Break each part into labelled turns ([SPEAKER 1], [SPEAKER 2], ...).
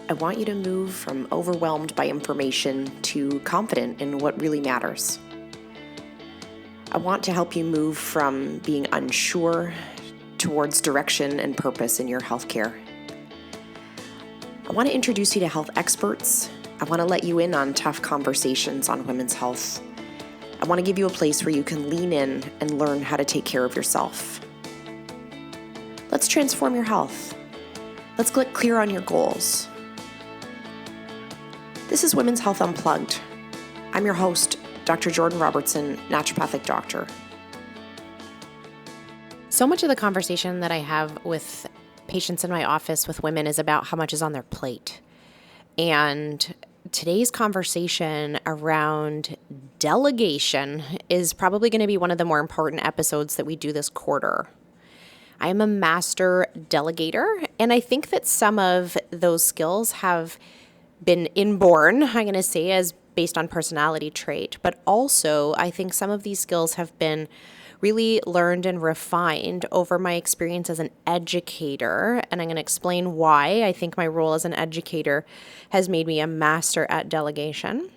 [SPEAKER 1] I want you to move from overwhelmed by information to confident in what really matters. I want to help you move from being unsure towards direction and purpose in your healthcare. I want to introduce you to health experts. I want to let you in on tough conversations on women's health. I want to give you a place where you can lean in and learn how to take care of yourself. Let's transform your health. Let's get clear on your goals. This is Women's Health Unplugged. I'm your host, Dr. Jordan Robertson, naturopathic doctor. So much of the conversation that I have with patients in my office with women is about how much is on their plate. And today's conversation around delegation is probably going to be one of the more important episodes that we do this quarter. I am a master delegator, and I think that some of those skills have been inborn, I'm going to say, as based on personality trait, but also I think some of these skills have been really learned and refined over my experience as an educator, and I'm going to explain why I think my role as an educator has made me a master at delegation.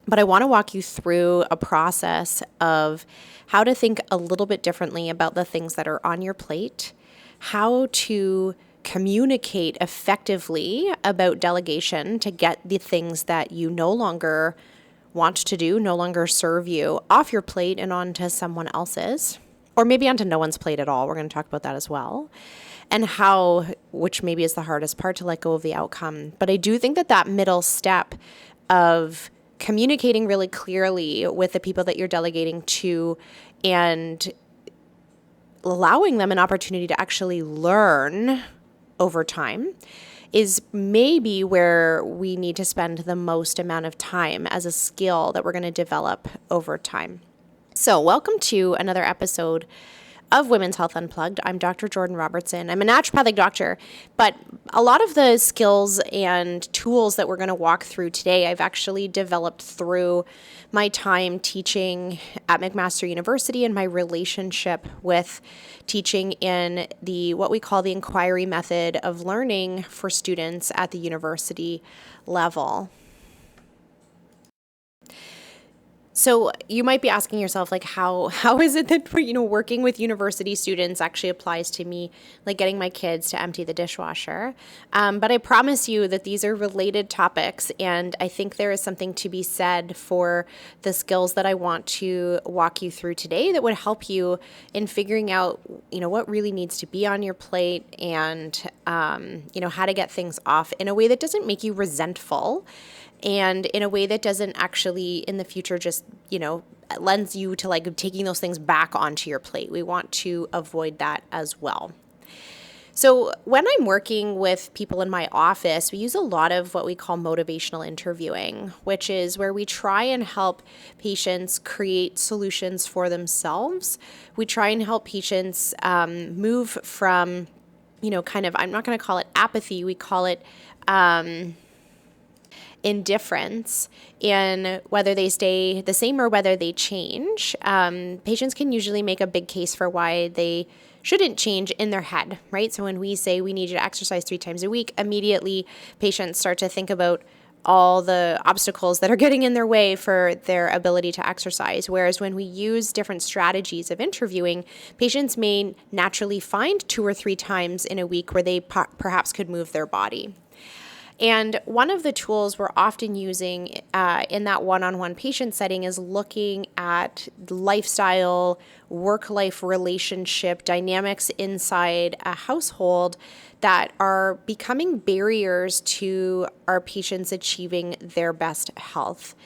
[SPEAKER 1] But I want to walk you through a process of how to think a little bit differently about the things that are on your plate, how to communicate effectively about delegation to get the things that you no longer want to do, no longer serve you, off your plate and onto someone else's, or maybe onto no one's plate at all. We're going to talk about that as well. And how, which maybe is the hardest part, to let go of the outcome. But I do think that that middle step of communicating really clearly with the people that you're delegating to and allowing them an opportunity to actually learn over time is maybe where we need to spend the most amount of time as a skill that we're going to develop over time. So welcome to another episode of Women's Health Unplugged. I'm Dr. Jordan Robertson. I'm a naturopathic doctor, but a lot of the skills and tools that we're going to walk through today, I've actually developed through my time teaching at McMaster University and my relationship with teaching in what we call the inquiry method of learning for students at the university level. So you might be asking yourself, like, how is it that, working with university students actually applies to me, like getting my kids to empty the dishwasher? But I promise you that these are related topics, and I think there is something to be said for the skills that I want to walk you through today that would help you in figuring out, what really needs to be on your plate and, how to get things off in a way that doesn't make you resentful, and in a way that doesn't actually in the future just, lends you to like taking those things back onto your plate. We want to avoid that as well. So when I'm working with people in my office, we use a lot of what we call motivational interviewing, which is where we try and help patients create solutions for themselves. We try and help patients move from, I'm not going to call it apathy. We call it indifference in whether they stay the same or whether they change. Patients can usually make a big case for why they shouldn't change in their head, right? So when we say we need you to exercise 3 times a week, immediately patients start to think about all the obstacles that are getting in their way for their ability to exercise. Whereas when we use different strategies of interviewing, patients may naturally find 2 or 3 times in a week where they perhaps could move their body. And one of the tools we're often using in that one-on-one patient setting is looking at lifestyle, work-life relationship dynamics inside a household that are becoming barriers to our patients achieving their best health.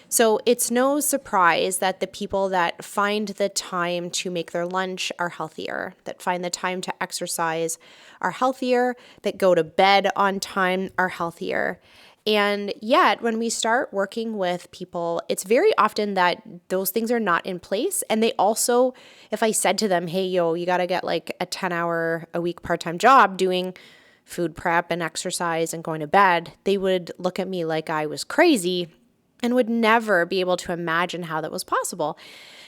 [SPEAKER 1] So it's no surprise that the people that find the time to make their lunch are healthier, that find the time to exercise are healthier, that go to bed on time are healthier. And yet, when we start working with people, it's very often that those things are not in place. And they also, if I said to them, hey, you got to get like a 10-hour-a-week part-time job doing food prep and exercise and going to bed, they would look at me like I was crazy and would never be able to imagine how that was possible.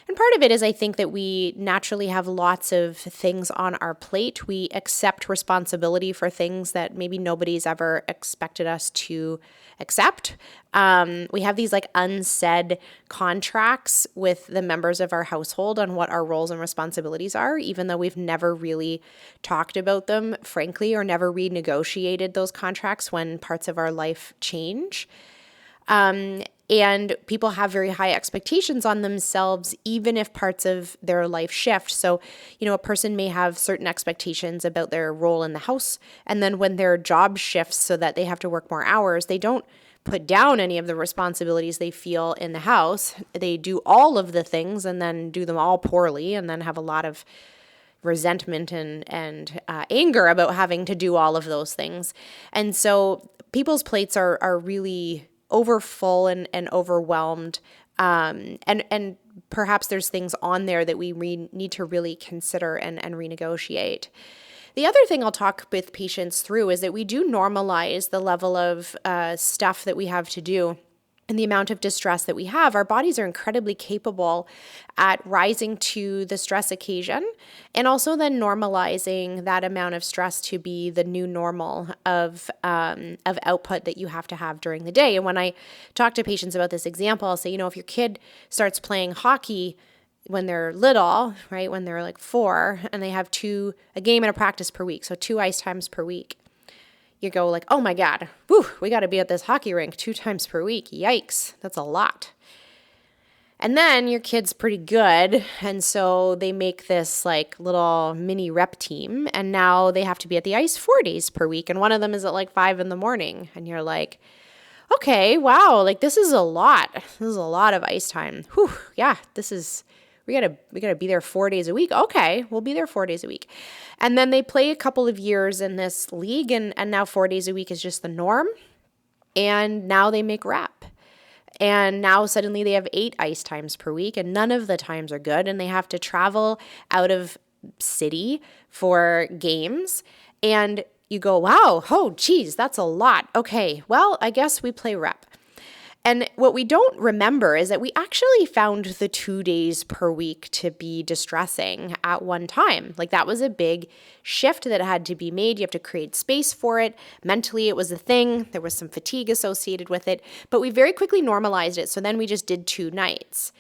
[SPEAKER 1] And part of it is I think that we naturally have lots of things on our plate. We accept responsibility for things that maybe nobody's ever expected us to accept. We have these like unsaid contracts with the members of our household on what our roles and responsibilities are, even though we've never really talked about them, frankly, or never renegotiated those contracts when parts of our life change. And people have very high expectations on themselves, even if parts of their life shift. So, a person may have certain expectations about their role in the house. And then when their job shifts so that they have to work more hours, they don't put down any of the responsibilities they feel in the house. They do all of the things and then do them all poorly and then have a lot of resentment and anger about having to do all of those things. And so people's plates are really overfull and overwhelmed. And perhaps there's things on there that we need to really consider and renegotiate. The other thing I'll talk with patients through is that we do normalize the level of stuff that we have to do and the amount of distress that we have. Our bodies are incredibly capable at rising to the stress occasion and also then normalizing that amount of stress to be the new normal of output that you have to have during the day. And when I talk to patients about this example, I'll say, if your kid starts playing hockey when they're little, right, when they're like 4, and they have a game and a practice per week, so 2 ice times per week, you go like, oh my God, we got to be at this hockey rink 2 times per week. Yikes, that's a lot. And then your kid's pretty good, and so they make this like little mini rep team, and now they have to be at the ice 4 days per week, and one of them is at like 5 in the morning, and you're like, okay, wow, like this is a lot. This is a lot of ice time. Yeah, we gotta be there 4 days a week. Okay, we'll be there 4 days a week. And then they play a couple of years in this league, and now 4 days a week is just the norm. And now they make rep. And now suddenly they have 8 ice times per week, and none of the times are good, and they have to travel out of city for games. And you go, wow, oh, geez, that's a lot. Okay, well, I guess we play rep. And what we don't remember is that we actually found the 2 days per week to be distressing at one time. Like that was a big shift that had to be made. You have to create space for it. Mentally, it was a thing. There was some fatigue associated with it, but we very quickly normalized it. So then we just did 2 nights.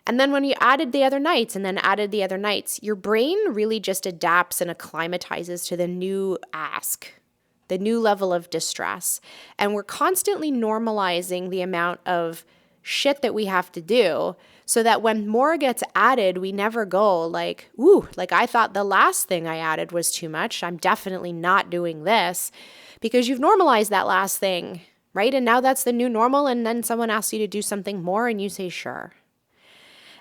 [SPEAKER 1] And then when you added the other nights and then added the other nights, your brain really just adapts and acclimatizes to the new ask, the new level of distress. And we're constantly normalizing the amount of shit that we have to do so that when more gets added, we never go like, ooh, like I thought the last thing I added was too much. I'm definitely not doing this, because you've normalized that last thing, right? And now that's the new normal. And then someone asks you to do something more and you say, sure.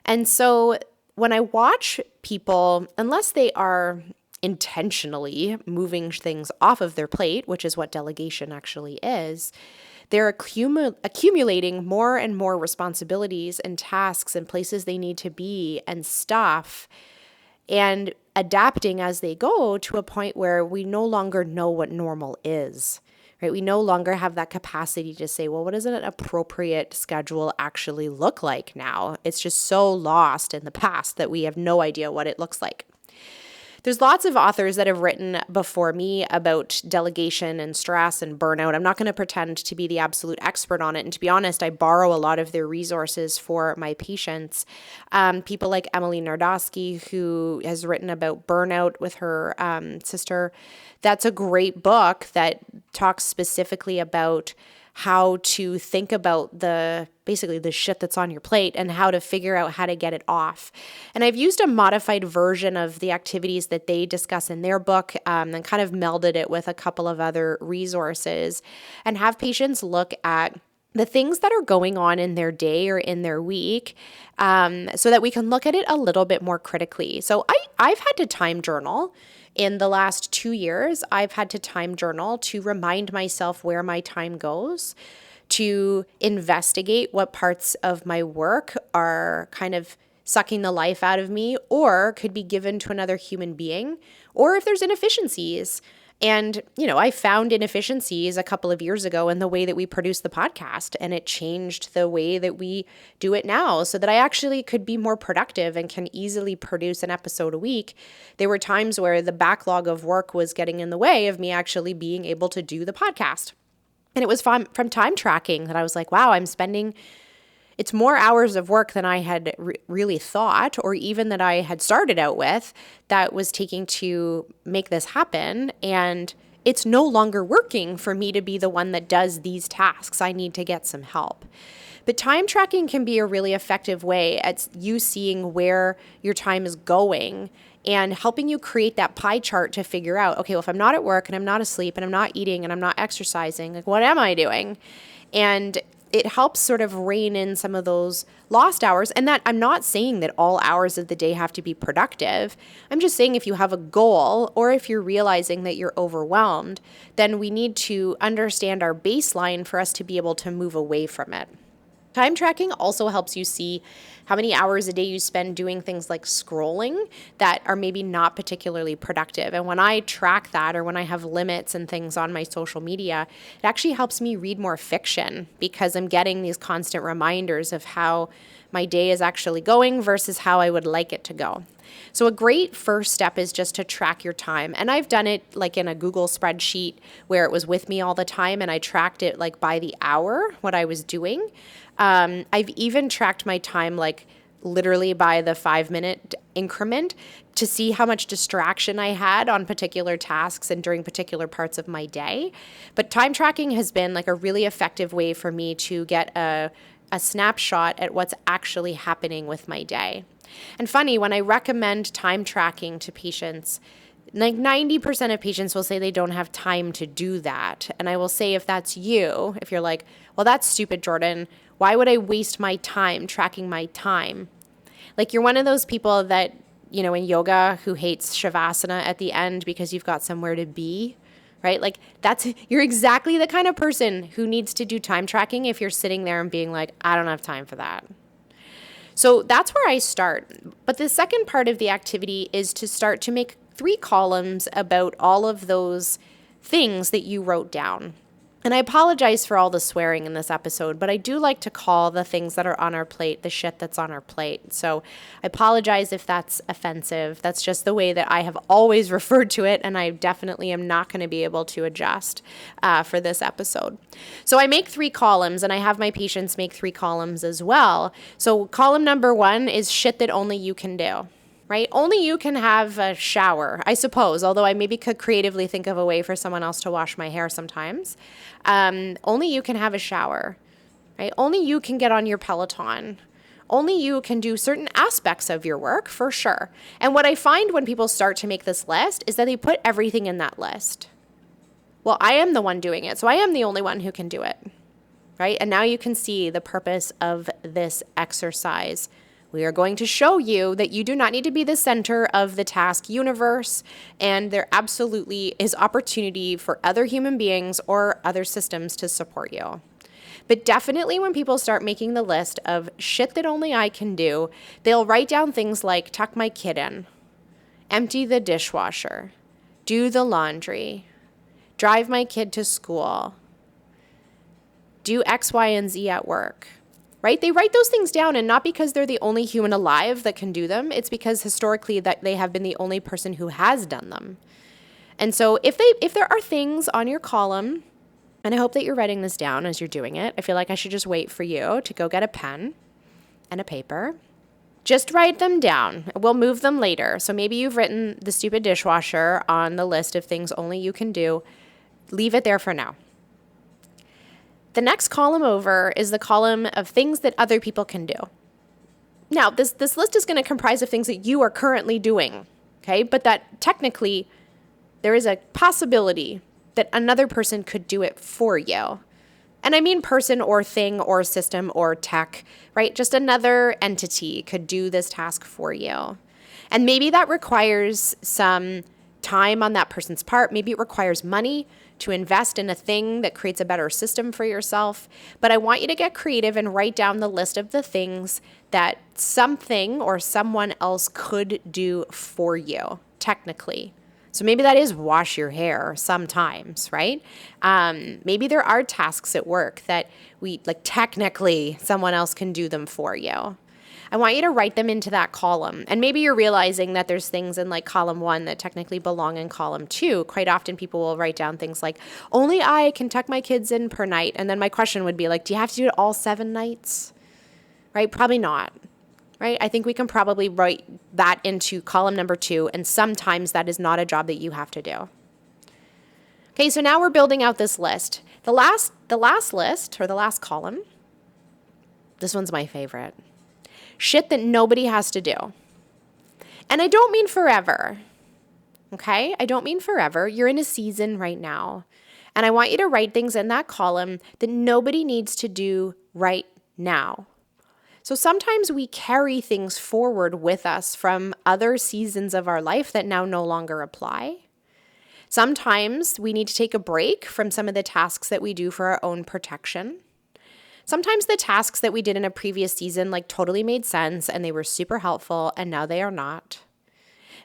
[SPEAKER 1] And so when I watch people, unless they are intentionally moving things off of their plate, which is what delegation actually is, they're accumulating more and more responsibilities and tasks and places they need to be and stuff, and adapting as they go to a point where we no longer know what normal is, right? We no longer have that capacity to say, well, what does an appropriate schedule actually look like now? It's just so lost in the past that we have no idea what it looks like. There's lots of authors that have written before me about delegation and stress and burnout. I'm not going to pretend to be the absolute expert on it. And to be honest, I borrow a lot of their resources for my patients. People like Emily Nardowski, who has written about burnout with her sister. That's a great book that talks specifically about how to think about basically the shit that's on your plate and how to figure out how to get it off. And I've used a modified version of the activities that they discuss in their book and kind of melded it with a couple of other resources and have patients look at the things that are going on in their day or in their week so that we can look at it a little bit more critically. So I've had to time journal. In the last 2 years, I've had to time journal to remind myself where my time goes, to investigate what parts of my work are kind of sucking the life out of me or could be given to another human being, or if there's inefficiencies And, I found inefficiencies a couple of years ago in the way that we produce the podcast, and it changed the way that we do it now so that I actually could be more productive and can easily produce an episode a week. There were times where the backlog of work was getting in the way of me actually being able to do the podcast. And it was from time tracking that I was like, wow, it's more hours of work than I had really thought, or even that I had started out with, that was taking to make this happen. And it's no longer working for me to be the one that does these tasks. I need to get some help. But time tracking can be a really effective way at you seeing where your time is going and helping you create that pie chart to figure out, okay, well, if I'm not at work and I'm not asleep and I'm not eating and I'm not exercising, like, what am I doing? And it helps sort of rein in some of those lost hours. And that I'm not saying that all hours of the day have to be productive. I'm just saying if you have a goal or if you're realizing that you're overwhelmed, then we need to understand our baseline for us to be able to move away from it. Time tracking also helps you see how many hours a day you spend doing things like scrolling that are maybe not particularly productive. And when I track that, or when I have limits and things on my social media, it actually helps me read more fiction because I'm getting these constant reminders of how my day is actually going versus how I would like it to go. So a great first step is just to track your time. And I've done it like in a Google spreadsheet where it was with me all the time, and I tracked it like by the hour, what I was doing. I've even tracked my time like literally by the 5-minute increment to see how much distraction I had on particular tasks and during particular parts of my day. But time tracking has been like a really effective way for me to get a snapshot at what's actually happening with my day. And funny, when I recommend time tracking to patients, like 90% of patients will say they don't have time to do that. And I will say, if that's you, if you're like, well, that's stupid, Jordan, why would I waste my time tracking my time? Like, you're one of those people that, in yoga who hates shavasana at the end because you've got somewhere to be, right? Like, you're exactly the kind of person who needs to do time tracking if you're sitting there and being like, I don't have time for that. So that's where I start. But the second part of the activity is to start to make 3 columns about all of those things that you wrote down. And I apologize for all the swearing in this episode, but I do like to call the things that are on our plate the shit that's on our plate. So I apologize if that's offensive. That's just the way that I have always referred to it, and I definitely am not going to be able to adjust for this episode. So I make 3 columns, and I have my patients make 3 columns as well. So column number 1 is shit that only you can do. Right? Only you can have a shower, I suppose, although I maybe could creatively think of a way for someone else to wash my hair sometimes. Only you can have a shower, right? Only you can get on your Peloton. Only you can do certain aspects of your work, for sure. And what I find when people start to make this list is that they put everything in that list. Well, I am the one doing it, so I am the only one who can do it, right? And now you can see the purpose of this exercise. We are going to show you that you do not need to be the center of the task universe, and there absolutely is opportunity for other human beings or other systems to support you. But definitely when people start making the list of shit that only I can do, they'll write down things like tuck my kid in, empty the dishwasher, do the laundry, drive my kid to school, do X, Y, and Z at work. Right? They write those things down, and not because they're the only human alive that can do them. It's because historically that they have been the only person who has done them. And so if there are things on your column, and I hope that you're writing this down as you're doing it, I feel like I should just wait for you to go get a pen and a paper. Just write them down. We'll move them later. So maybe you've written the stupid dishwasher on the list of things only you can do. Leave it there for now. The next column over is the column of things that other people can do. Now, this list is going to comprise of things that you are currently doing, okay? But that technically there is a possibility that another person could do it for you. And I mean person or thing or system or tech, right? Just another entity could do this task for you. And maybe that requires some time on that person's part. Maybe it requires money to invest in a thing that creates a better system for yourself. But I want you to get creative and write down the list of the things that something or someone else could do for you, technically. So maybe that is wash your hair sometimes, right? Maybe there are tasks at work that technically someone else can do them for you. I want you to write them into that column. And maybe you're realizing that there's things in column 1 that technically belong in column 2. Quite often people will write down things like, only I can tuck my kids in per night. And then my question would be do you have to do it all 7 nights? Right? Probably not. Right? I think we can probably write that into column number 2. And sometimes that is not a job that you have to do. Okay, so now we're building out this list. The last list, or the last column, this one's my favorite. Shit that nobody has to do. And I don't mean forever. Okay? I don't mean forever. You're in a season right now. And I want you to write things in that column that nobody needs to do right now. So sometimes we carry things forward with us from other seasons of our life that now no longer apply. Sometimes we need to take a break from some of the tasks that we do for our own protection. Sometimes the tasks that we did in a previous season totally made sense and they were super helpful, and now they are not.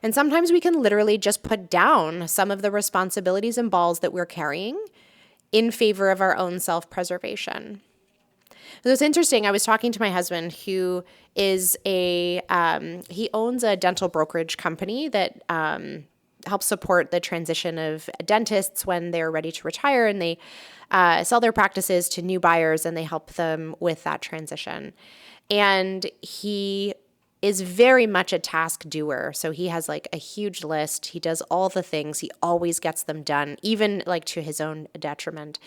[SPEAKER 1] And sometimes we can literally just put down some of the responsibilities and balls that we're carrying in favor of our own self-preservation. So it's interesting. I was talking to my husband, who is he owns a dental brokerage company that helps support the transition of dentists when they're ready to retire, and they sell their practices to new buyers, and they help them with that transition. And he is very much a task doer. So he has a huge list. He does all the things. He always gets them done, even to his own detriment.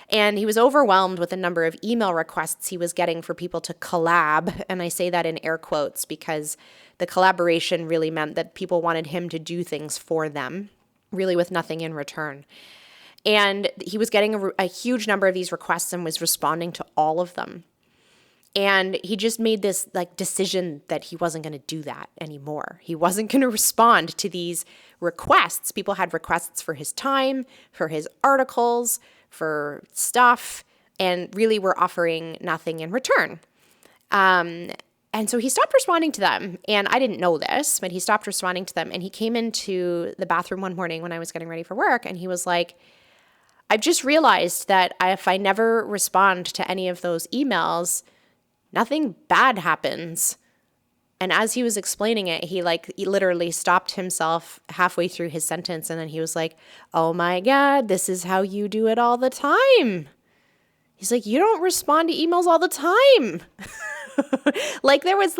[SPEAKER 1] And he was overwhelmed with the number of email requests he was getting for people to collab. And I say that in air quotes because the collaboration really meant that people wanted him to do things for them, really with nothing in return. And he was getting a huge number of these requests and was responding to all of them. And he just made this decision that he wasn't going to do that anymore. He wasn't going to respond to these requests. People had requests for his time, for his articles, for stuff, and really were offering nothing in return. And so he stopped responding to them. And I didn't know this, but he stopped responding to them. And he came into the bathroom one morning when I was getting ready for work, and he was like, I've just realized that if I never respond to any of those emails, nothing bad happens. And as he was explaining it, he literally stopped himself halfway through his sentence. And then he was like, oh my God, this is how you do it all the time. He's like, you don't respond to emails all the time. There was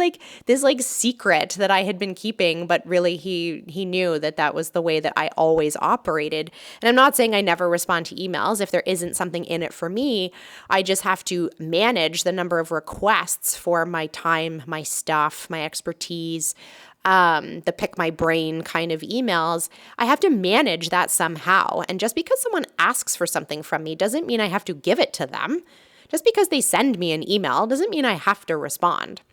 [SPEAKER 1] this secret that I had been keeping, but really he knew that was the way that I always operated. And I'm not saying I never respond to emails. If there isn't something in it for me, I just have to manage the number of requests for my time, my stuff, my expertise, the pick my brain kind of emails. I have to manage that somehow. And just because someone asks for something from me doesn't mean I have to give it to them. Just because they send me an email doesn't mean I have to respond.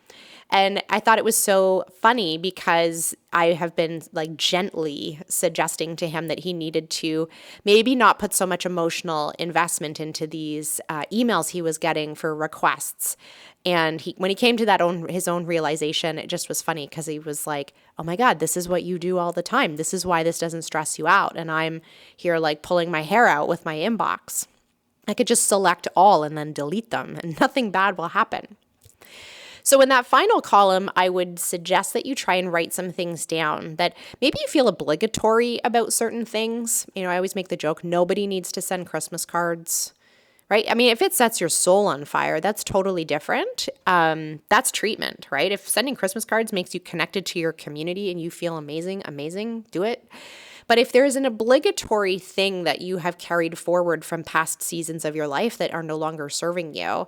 [SPEAKER 1] And I thought it was so funny because I have been gently suggesting to him that he needed to maybe not put so much emotional investment into these emails he was getting for requests. And when he came to his own realization, it just was funny because he was like, oh my God, this is what you do all the time. This is why this doesn't stress you out. And I'm here pulling my hair out with my inbox. I could just select all and then delete them and nothing bad will happen. So in that final column, I would suggest that you try and write some things down that maybe you feel obligatory about certain things. I always make the joke, nobody needs to send Christmas cards, right? I mean, if it sets your soul on fire, that's totally different. That's treatment, right? If sending Christmas cards makes you connected to your community and you feel amazing, do it. But if there is an obligatory thing that you have carried forward from past seasons of your life that are no longer serving you,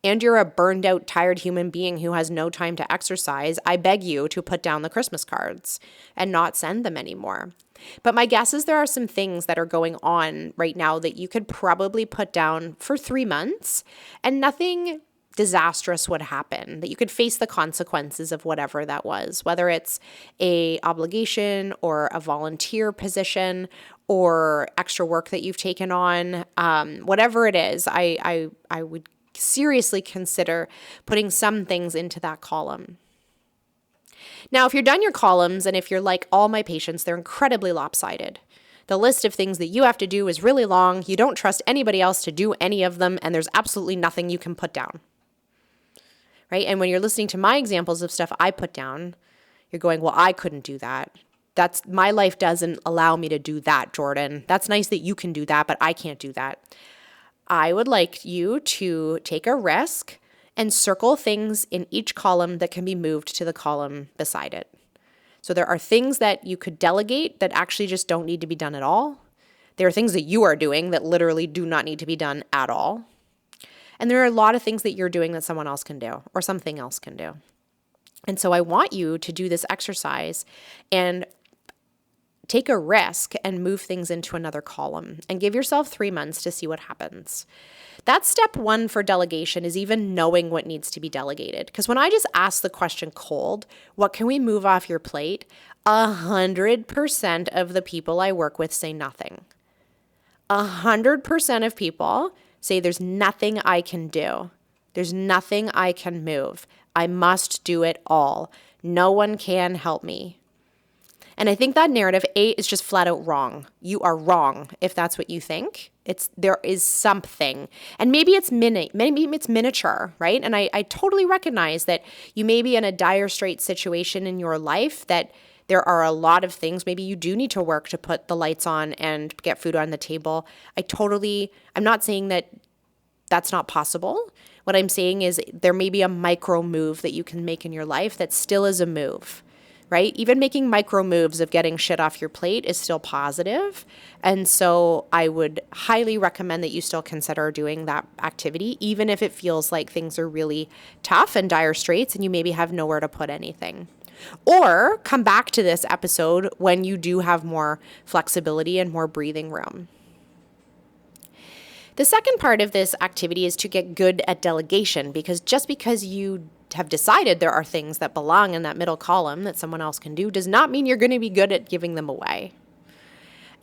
[SPEAKER 1] and you're a burned out, tired human being who has no time to exercise, I beg you to put down the Christmas cards and not send them anymore. But my guess is there are some things that are going on right now that you could probably put down for 3 months and nothing disastrous would happen, that you could face the consequences of whatever that was, whether it's a obligation or a volunteer position or extra work that you've taken on, whatever it is, I would seriously consider putting some things into that column. Now, if you're done your columns, and if you're like all my patients, they're incredibly lopsided. The list of things that you have to do is really long. You don't trust anybody else to do any of them, and there's absolutely nothing you can put down. Right? And when you're listening to my examples of stuff I put down, you're going, well, I couldn't do that. My life doesn't allow me to do that, Jordan. That's nice that you can do that, but I can't do that. I would like you to take a risk and circle things in each column that can be moved to the column beside it. So there are things that you could delegate that actually just don't need to be done at all. There are things that you are doing that literally do not need to be done at all. And there are a lot of things that you're doing that someone else can do or something else can do. And so I want you to do this exercise and take a risk and move things into another column and give yourself 3 months to see what happens. That's step one for delegation, is even knowing what needs to be delegated. Because when I just ask the question cold, what can we move off your plate? 100% of the people I work with say nothing. 100% of people say there's nothing I can do. There's nothing I can move. I must do it all. No one can help me. And I think that narrative, is just flat out wrong. You are wrong if that's what you think. There is something. And maybe it's miniature, right? And I totally recognize that you may be in a dire straight situation in your life, that there are a lot of things. Maybe you do need to work to put the lights on and get food on the table. I'm not saying that that's not possible. What I'm saying is there may be a micro move that you can make in your life that still is a move. Right? Even making micro moves of getting shit off your plate is still positive. And so I would highly recommend that you still consider doing that activity, even if it feels like things are really tough and dire straits and you maybe have nowhere to put anything. Or come back to this episode when you do have more flexibility and more breathing room. The second part of this activity is to get good at delegation, because just because you have decided there are things that belong in that middle column that someone else can do does not mean you're going to be good at giving them away.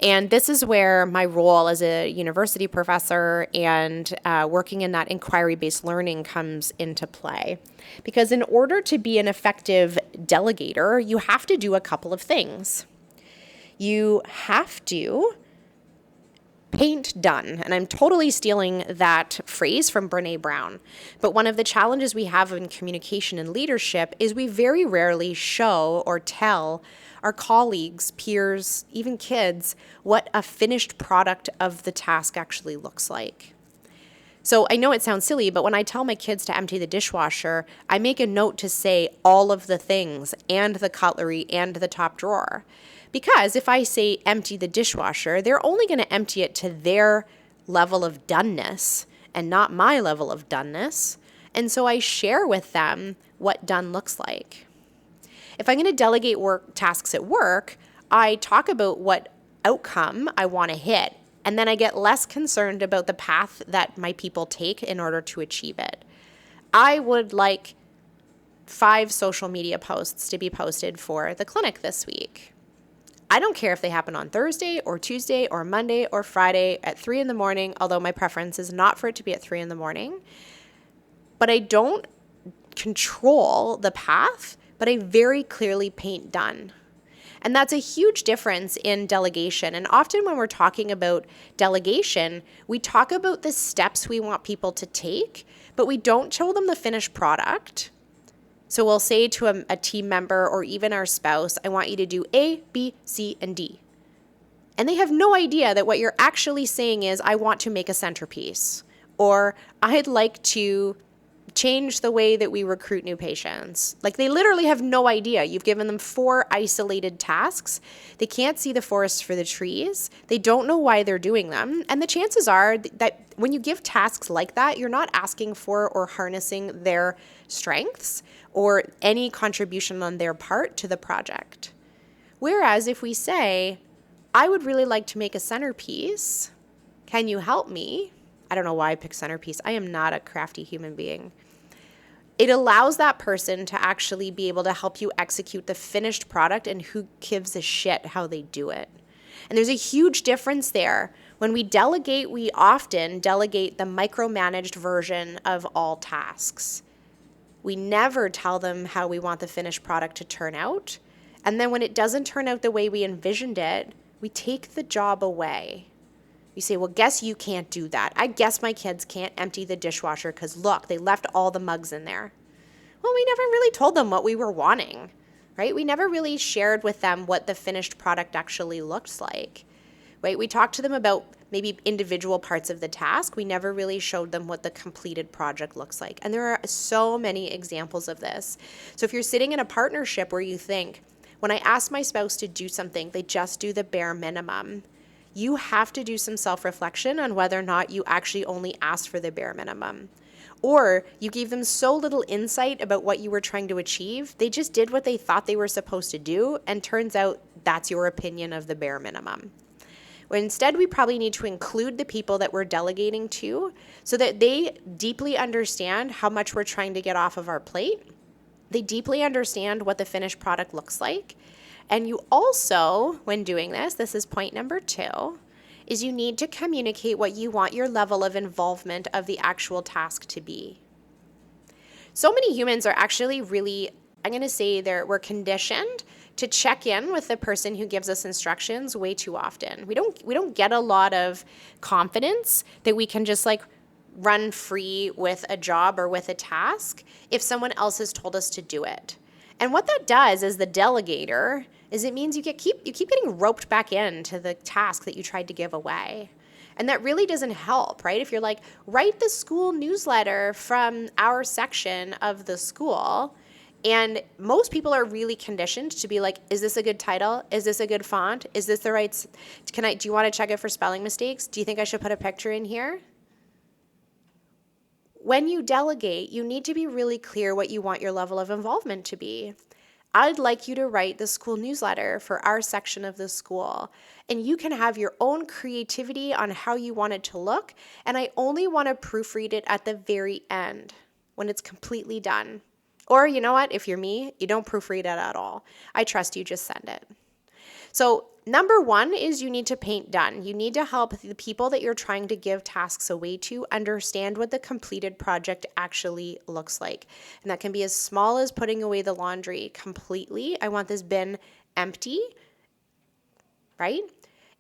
[SPEAKER 1] And this is where my role as a university professor and working in that inquiry-based learning comes into play. Because in order to be an effective delegator, you have to do a couple of things. You have to paint done. And I'm totally stealing that phrase from Brené Brown. But one of the challenges we have in communication and leadership is we very rarely show or tell our colleagues, peers, even kids, what a finished product of the task actually looks like. So I know it sounds silly, but when I tell my kids to empty the dishwasher, I make a note to say all of the things and the cutlery and the top drawer. Because if I say empty the dishwasher, they're only going to empty it to their level of doneness and not my level of doneness. And so I share with them what done looks like. If I'm going to delegate tasks at work, I talk about what outcome I want to hit. And then I get less concerned about the path that my people take in order to achieve it. I would like 5 social media posts to be posted for the clinic this week. I don't care if they happen on Thursday or Tuesday or Monday or Friday at 3 a.m, although my preference is not for it to be at 3 a.m. But I don't control the path, but I very clearly paint done. And that's a huge difference in delegation. And often when we're talking about delegation, we talk about the steps we want people to take, but we don't show them the finished product. So we'll say to a team member or even our spouse, I want you to do A, B, C, and D. And they have no idea that what you're actually saying is, I want to make a centerpiece, or I'd like to change the way that we recruit new patients. Like, they literally have no idea. You've given them 4 isolated tasks. They can't see the forest for the trees. They don't know why they're doing them. And the chances are that when you give tasks like that, you're not asking for or harnessing their strengths or any contribution on their part to the project. Whereas if we say, I would really like to make a centerpiece, can you help me? I don't know why I picked centerpiece. I am not a crafty human being. It allows that person to actually be able to help you execute the finished product, and who gives a shit how they do it. And there's a huge difference there. When we delegate, we often delegate the micromanaged version of all tasks. We never tell them how we want the finished product to turn out. And then when it doesn't turn out the way we envisioned it, we take the job away. You say, well, guess you can't do that. I guess my kids can't empty the dishwasher because look, they left all the mugs in there. Well, we never really told them what we were wanting, right? We never really shared with them what the finished product actually looks like, right? We talked to them about maybe individual parts of the task. We never really showed them what the completed project looks like. And there are so many examples of this. So if you're sitting in a partnership where you think, when I ask my spouse to do something, they just do the bare minimum, you have to do some self-reflection on whether or not you actually only asked for the bare minimum. Or you gave them so little insight about what you were trying to achieve, they just did what they thought they were supposed to do, and turns out that's your opinion of the bare minimum. Well, instead, we probably need to include the people that we're delegating to so that they deeply understand how much we're trying to get off of our plate. They deeply understand what the finished product looks like. And you also, when doing this is point number 2, is you need to communicate what you want your level of involvement of the actual task to be. So many humans are actually really, I'm going to say we're conditioned to check in with the person who gives us instructions way too often. We don't get a lot of confidence that we can just like run free with a job or with a task if someone else has told us to do it. And what that does as the delegator is it means you keep getting roped back into the task that you tried to give away. And that really doesn't help, right? If you're like, write the school newsletter from our section of the school, and most people are really conditioned to be like, is this a good title? Is this a good font? Is this the right, do you want to check it for spelling mistakes? Do you think I should put a picture in here? When you delegate, you need to be really clear what you want your level of involvement to be. I'd like you to write the school newsletter for our section of the school, and you can have your own creativity on how you want it to look, and I only want to proofread it at the very end when it's completely done. Or you know what, if you're me, you don't proofread it at all. I trust you, just send it. So number 1 is you need to paint done. You need to help the people that you're trying to give tasks away to understand what the completed project actually looks like. And that can be as small as putting away the laundry completely. I want this bin empty, right?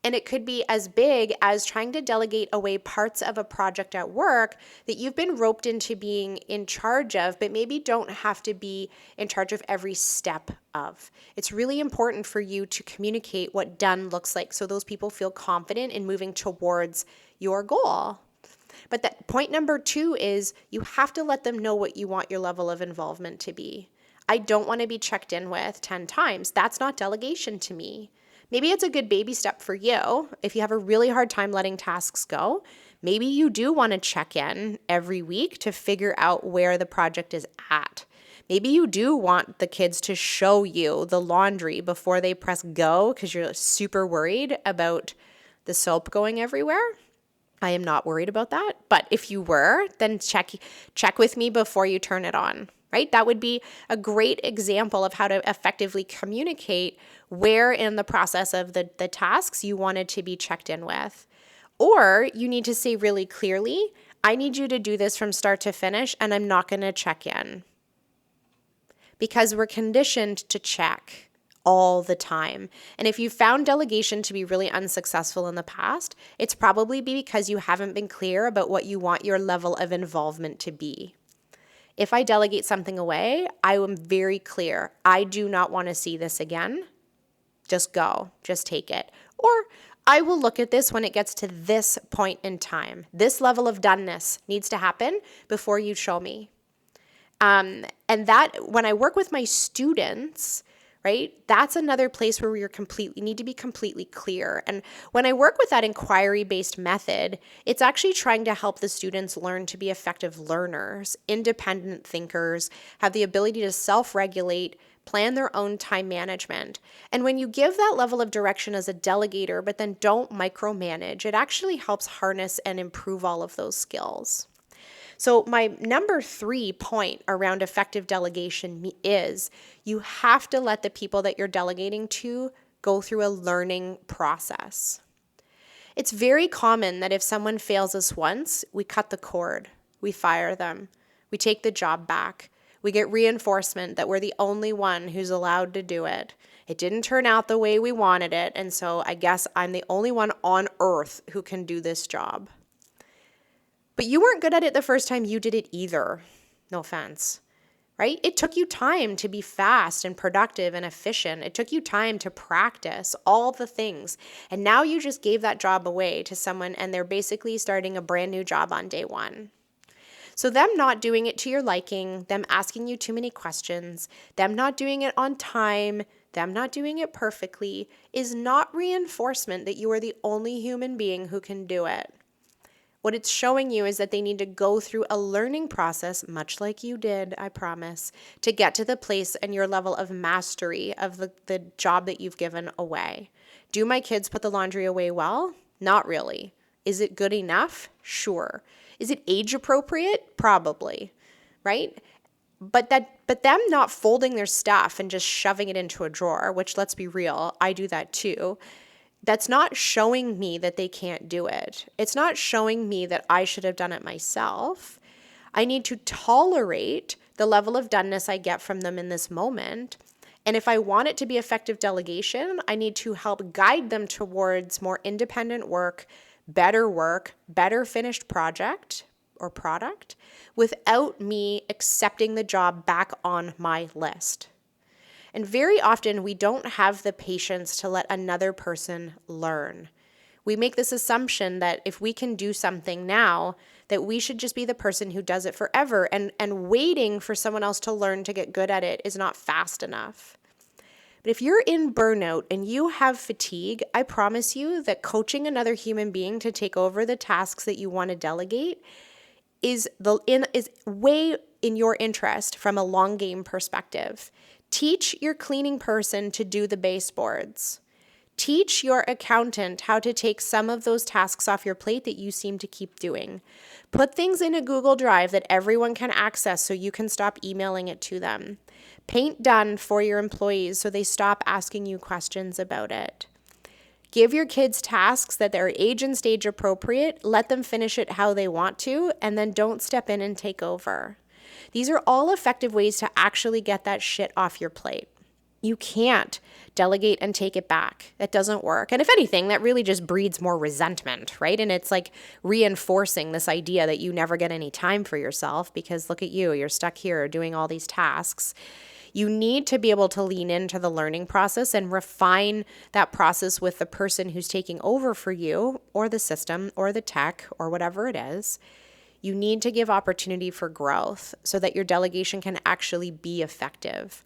[SPEAKER 1] And it could be as big as trying to delegate away parts of a project at work that you've been roped into being in charge of, but maybe don't have to be in charge of every step of. It's really important for you to communicate what done looks like so those people feel confident in moving towards your goal. But that point number 2 is you have to let them know what you want your level of involvement to be. I don't want to be checked in with 10 times. That's not delegation to me. Maybe it's a good baby step for you. If you have a really hard time letting tasks go, maybe you do want to check in every week to figure out where the project is at. Maybe you do want the kids to show you the laundry before they press go because you're super worried about the soap going everywhere. I am not worried about that. But if you were, then check with me before you turn it on, right? That would be a great example of how to effectively communicate where in the process of the tasks you wanted to be checked in with. Or you need to say really clearly, I need you to do this from start to finish, and I'm not going to check in. Because we're conditioned to check all the time. And if you found delegation to be really unsuccessful in the past, it's probably because you haven't been clear about what you want your level of involvement to be. If I delegate something away, I am very clear. I do not want to see this again. Just go. Just take it. Or I will look at this when it gets to this point in time. This level of doneness needs to happen before you show me. And that, when I work with my students, right, that's another place where we need to be completely clear. And when I work with that inquiry-based method, it's actually trying to help the students learn to be effective learners, independent thinkers, have the ability to self-regulate, plan their own time management. And when you give that level of direction as a delegator, but then don't micromanage, it actually helps harness and improve all of those skills. So my number 3 point around effective delegation is you have to let the people that you're delegating to go through a learning process. It's very common that if someone fails us once, we cut the cord, we fire them, we take the job back. We get reinforcement that we're the only one who's allowed to do it. It didn't turn out the way we wanted it, and so I guess I'm the only one on earth who can do this job. But you weren't good at it the first time you did it either. No offense, right? It took you time to be fast and productive and efficient. It took you time to practice all the things. And now you just gave that job away to someone and they're basically starting a brand new job on day one. So them not doing it to your liking, them asking you too many questions, them not doing it on time, them not doing it perfectly is not reinforcement that you are the only human being who can do it. What it's showing you is that they need to go through a learning process, much like you did, I promise, to get to the place and your level of mastery of the job that you've given away. Do my kids put the laundry away well? Not really. Is it good enough? Sure. Is it age appropriate? Probably, right? But them not folding their stuff and just shoving it into a drawer, which let's be real, I do that too. That's not showing me that they can't do it. It's not showing me that I should have done it myself. I need to tolerate the level of doneness I get from them in this moment. And if I want it to be effective delegation, I need to help guide them towards more independent work, better finished project or product without me accepting the job back on my list. And very often we don't have the patience to let another person learn. We make this assumption that if we can do something now, that we should just be the person who does it forever, and waiting for someone else to learn to get good at it is not fast enough. But if you're in burnout and you have fatigue, I promise you that coaching another human being to take over the tasks that you want to delegate is way in your interest from a long game perspective. Teach your cleaning person to do the baseboards. Teach your accountant how to take some of those tasks off your plate that you seem to keep doing. Put things in a Google Drive that everyone can access so you can stop emailing it to them. Paint done for your employees so they stop asking you questions about it. Give your kids tasks that are age and stage appropriate, let them finish it how they want to, and then don't step in and take over. These are all effective ways to actually get that shit off your plate. You can't delegate and take it back. That doesn't work. And if anything, that really just breeds more resentment, right? And it's like reinforcing this idea that you never get any time for yourself because look at you, you're stuck here doing all these tasks. You need to be able to lean into the learning process and refine that process with the person who's taking over for you or the system or the tech or whatever it is. You need to give opportunity for growth so that your delegation can actually be effective.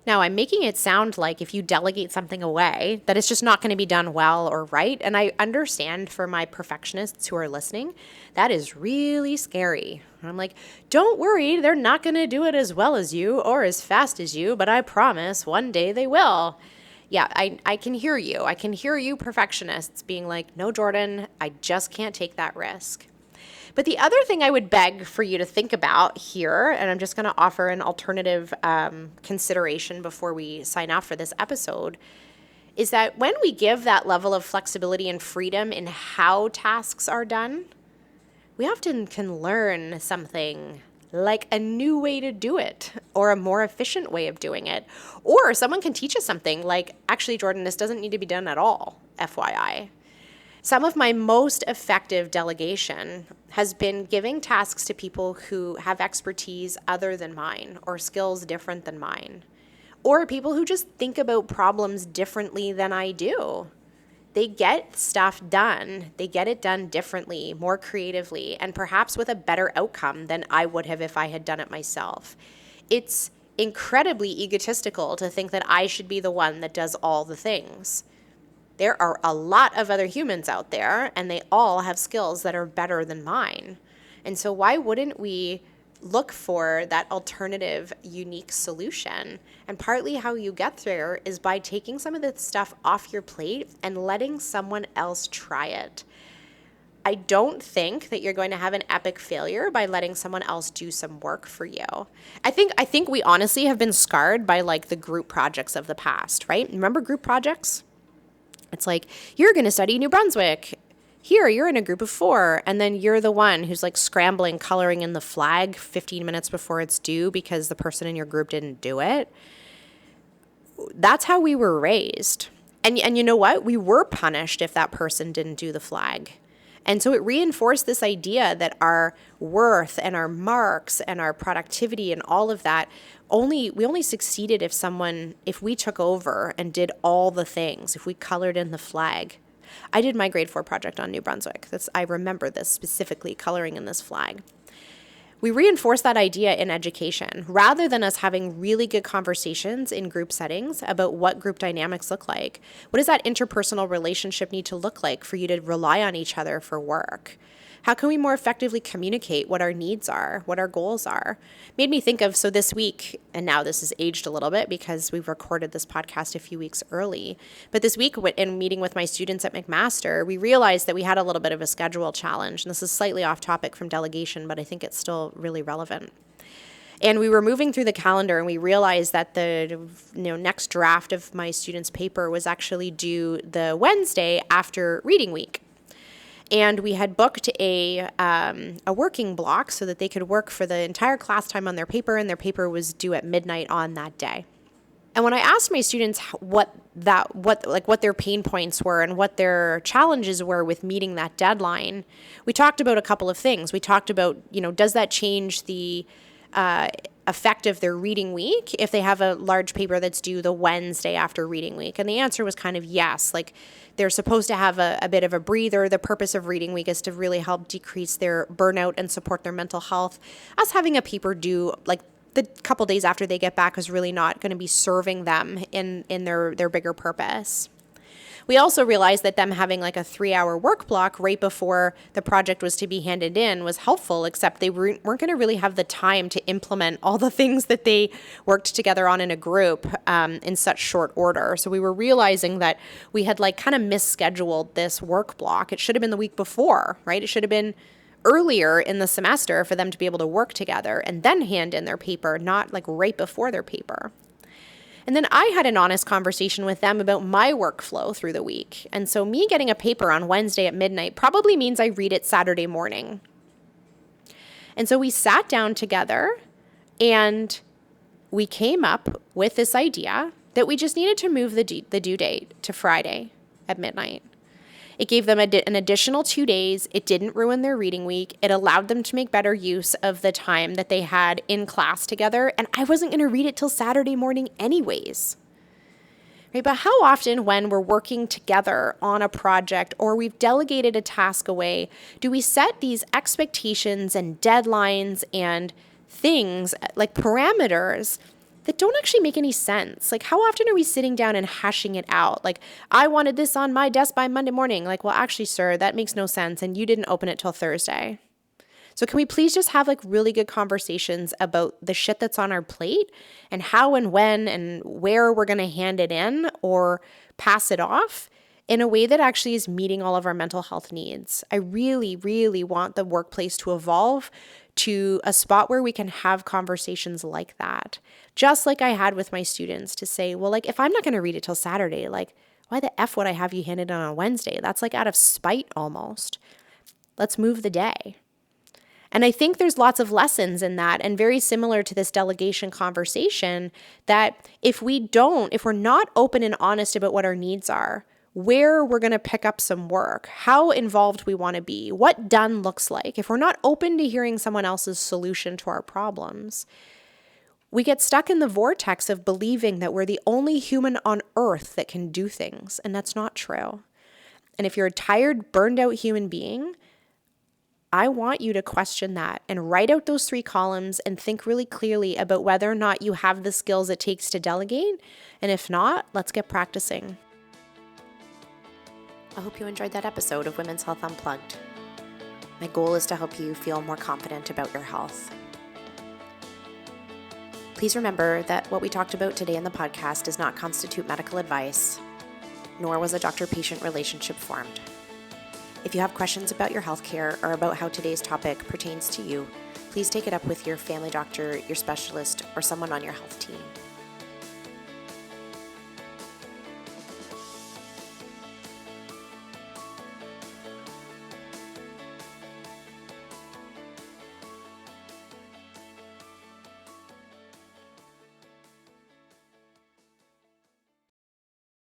[SPEAKER 1] Now, I'm making it sound like if you delegate something away, that it's just not going to be done well or right. And I understand for my perfectionists who are listening, that is really scary. I'm like, don't worry, they're not going to do it as well as you or as fast as you, but I promise one day they will. Yeah, I can hear you. I can hear you perfectionists being like, no, Jordan, I just can't take that risk. But the other thing I would beg for you to think about here, and I'm just going to offer an alternative consideration before we sign off for this episode, is that when we give that level of flexibility and freedom in how tasks are done, we often can learn something like a new way to do it or a more efficient way of doing it. Or someone can teach us something like, actually, Jordan, this doesn't need to be done at all, FYI. Some of my most effective delegation has been giving tasks to people who have expertise other than mine or skills different than mine, or people who just think about problems differently than I do. They get stuff done. They get it done differently, more creatively, and perhaps with a better outcome than I would have if I had done it myself. It's incredibly egotistical to think that I should be the one that does all the things. There are a lot of other humans out there, and they all have skills that are better than mine. And so why wouldn't we look for that alternative, unique solution? And partly how you get there is by taking some of the stuff off your plate and letting someone else try it. I don't think that you're going to have an epic failure by letting someone else do some work for you. I think we honestly have been scarred by like the group projects of the past, right? Remember group projects? It's like, you're going to study New Brunswick. here, you're in a group of 4, and then you're the one who's like scrambling, coloring in the flag 15 minutes before it's due because the person in your group didn't do it. That's how we were raised. And you know what? We were punished if that person didn't do the flag. And so it reinforced this idea that our worth and our marks and our productivity and all of that, we only succeeded if we took over and did all the things, if we colored in the flag. I did my grade 4 project on New Brunswick. I remember this specifically, coloring in this flag. We reinforce that idea in education rather than us having really good conversations in group settings about what group dynamics look like. What does that interpersonal relationship need to look like for you to rely on each other for work? How can we more effectively communicate what our needs are, what our goals are? Made me think of, so this week, and now this has aged a little bit because we've recorded this podcast a few weeks early, but this week in meeting with my students at McMaster, we realized that we had a little bit of a schedule challenge. And this is slightly off topic from delegation, but I think it's still really relevant. And we were moving through the calendar and we realized that the next draft of my students' paper was actually due the Wednesday after reading week. And we had booked a working block so that they could work for the entire class time on their paper, and their paper was due at midnight on that day. And when I asked my students what their pain points were and what their challenges were with meeting that deadline, we talked about a couple of things. We talked about, does that change the effect of their reading week if they have a large paper that's due the Wednesday after reading week? And the answer was kind of yes. Like, they're supposed to have a bit of a breather. The purpose of reading week is to really help decrease their burnout and support their mental health. Us having a paper due like the couple days after they get back is really not going to be serving them in their bigger purpose. We also realized that them having like a 3-hour work block right before the project was to be handed in was helpful, except they weren't going to really have the time to implement all the things that they worked together on in a group in such short order. So we were realizing that we had like kind of misscheduled this work block. It should have been the week before, right? It should have been earlier in the semester for them to be able to work together and then hand in their paper, not like right before their paper. And then I had an honest conversation with them about my workflow through the week. And so me getting a paper on Wednesday at midnight probably means I read it Saturday morning. And so we sat down together and we came up with this idea that we just needed to move the due date to Friday at midnight. It gave them an additional 2 days. It didn't ruin their reading week. It allowed them to make better use of the time that they had in class together. And I wasn't going to read it till Saturday morning anyways. Right? But how often when we're working together on a project or we've delegated a task away, do we set these expectations and deadlines and things like parameters that don't actually make any sense? Like, how often are we sitting down and hashing it out? Like, I wanted this on my desk by Monday morning. Like, well, actually, sir, that makes no sense. And you didn't open it till Thursday. So can we please just have like really good conversations about the shit that's on our plate and how and when and where we're going to hand it in or pass it off in a way that actually is meeting all of our mental health needs? I really, really want the workplace to evolve to a spot where we can have conversations like that. Just like I had with my students to say, well, like, if I'm not going to read it till Saturday, like, why the F would I have you hand it on Wednesday? That's like out of spite almost. Let's move the day. And I think there's lots of lessons in that, and very similar to this delegation conversation, that if we're not open and honest about what our needs are, where we're going to pick up some work, how involved we want to be, what done looks like, if we're not open to hearing someone else's solution to our problems, we get stuck in the vortex of believing that we're the only human on earth that can do things, and that's not true. And if you're a tired, burned out human being, I want you to question that and write out those 3 columns and think really clearly about whether or not you have the skills it takes to delegate. And if not, let's get practicing. I hope you enjoyed that episode of Women's Health Unplugged. My goal is to help you feel more confident about your health. Please remember that what we talked about today in the podcast does not constitute medical advice, nor was a doctor-patient relationship formed. If you have questions about your healthcare or about how today's topic pertains to you, please take it up with your family doctor, your specialist, or someone on your health team.